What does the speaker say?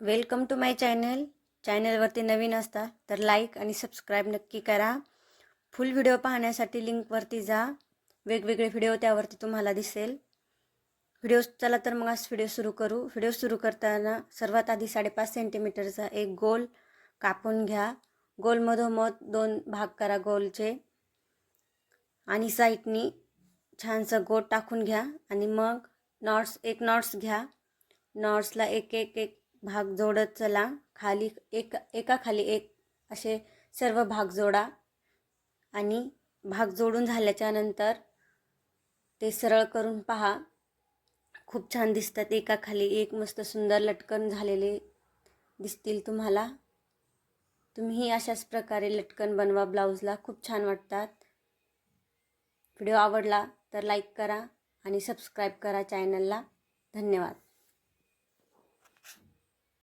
Welcome to माय चॅनलवरती नवीन असता तर लाईक आणि सबस्क्राईब नक्की करा। फुल व्हिडिओ पाहण्यासाठी लिंकवरती जा। वेगवेगळे व्हिडिओ त्यावरती तुम्हाला दिसेल। चला तर मग आज व्हिडिओ सुरू करू। व्हिडिओ सुरू करताना सर्वात आधी 5.5 सेंटीमीटरचा एक गोल कापून घ्या। गोल मधोमध 2 भाग करा गोलचे आणि साईडनी छानसा गोट टाकून घ्या आणि मग नॉट्स घ्या। नॉट्सला एक भाग जोडत चला। खाली एका खाली एक असे सर्व भाग जोडा आणि भाग जोडून झाल्याच्या नंतर ते सरळ करून पहा। खूप छान दिसतात। एका खाली एक मस्त सुंदर लटकन झालेले दिसतील तुम्हाला। तुम्ही अशाच प्रकारे लटकन बनवा ब्लाउजला, खूप छान वाटतात। व्हिडिओ आवडला तर लाईक करा आणि सबस्क्राईब करा चॅनलला। धन्यवाद।